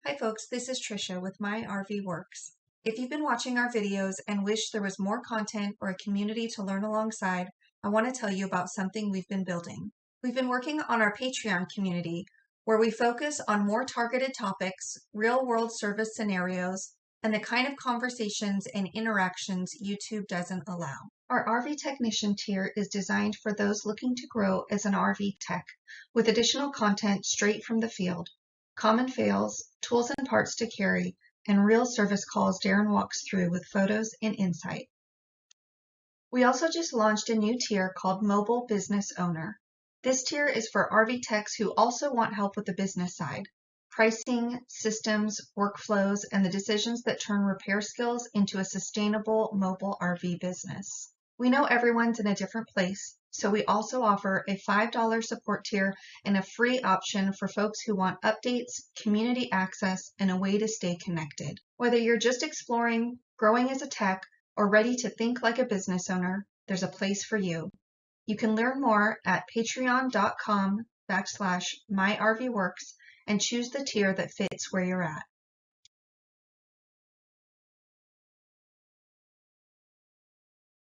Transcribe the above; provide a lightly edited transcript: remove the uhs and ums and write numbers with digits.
Hi folks, this is Trisha with My RV Works. If you've been watching our videos and wish there was more content or a community to learn alongside, I want to tell you about something we've been building. We've been working on our Patreon community where we focus on more targeted topics, real-world service scenarios, and the kind of conversations and interactions YouTube doesn't allow. Our RV Technician tier is designed for those looking to grow as an RV tech with additional content straight from the field. Common fails, tools and parts to carry, and real service calls Darren walks through with photos and insight. We also just launched a new tier called Mobile Business Owner. This tier is for RV techs who also want help with the business side, pricing, systems, workflows, and the decisions that turn repair skills into a sustainable mobile RV business. We know everyone's in a different place, so we also offer a $5 support tier and a free option for folks who want updates, community access, and a way to stay connected. Whether you're just exploring, growing as a tech, or ready to think like a business owner, there's a place for you. You can learn more at patreon.com/myrvworks and choose the tier that fits where you're at.